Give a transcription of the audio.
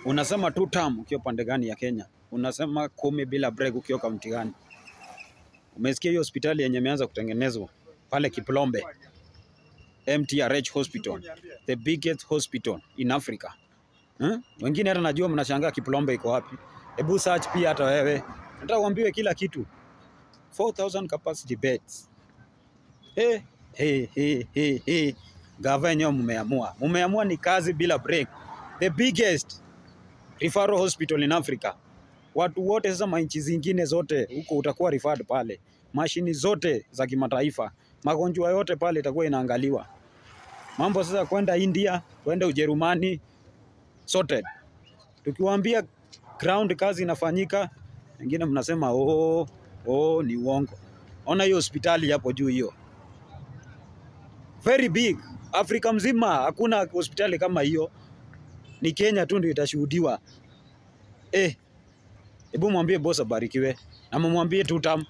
Unasema 2 term ukiwa pande gani ya Kenya? Unasema 10 bila break ukiwa kaunti gani? Umesikia hiyo hospitali yenye imeanza kutengenezwa pale Kiplombe, MTRH Hospital, the biggest hospital in Africa. Wengine hata najua mnashangaa Kiplombe iko wapi. Hebu search pia hata wewe. Nataka uambiwe kila kitu. 4000 capacity beds. Gava yenyewe mmeamua. Mmeamua ni kazi bila break. The biggest referral hospital in Africa. Watu wote sasa manchi zingine zote huko utakuwa referred pale. Mashini zote za kimataifa. Magonjwa yote pale itakuwa inaangaliwa. Mambo sasa kwenda India, kwenda Ujerumani, sorted. Tukiwaambia ground kazi inafanyika, wengine mnasema ni uongo. Ona hiyo hospitali hapo juu hiyo. Very big. Afrika mzima hakuna hospitali kama hiyo. Ni Kenya tu ndio itashuhudiwa. Hebu mwambie boss abarikiwe na mwambie 2 term.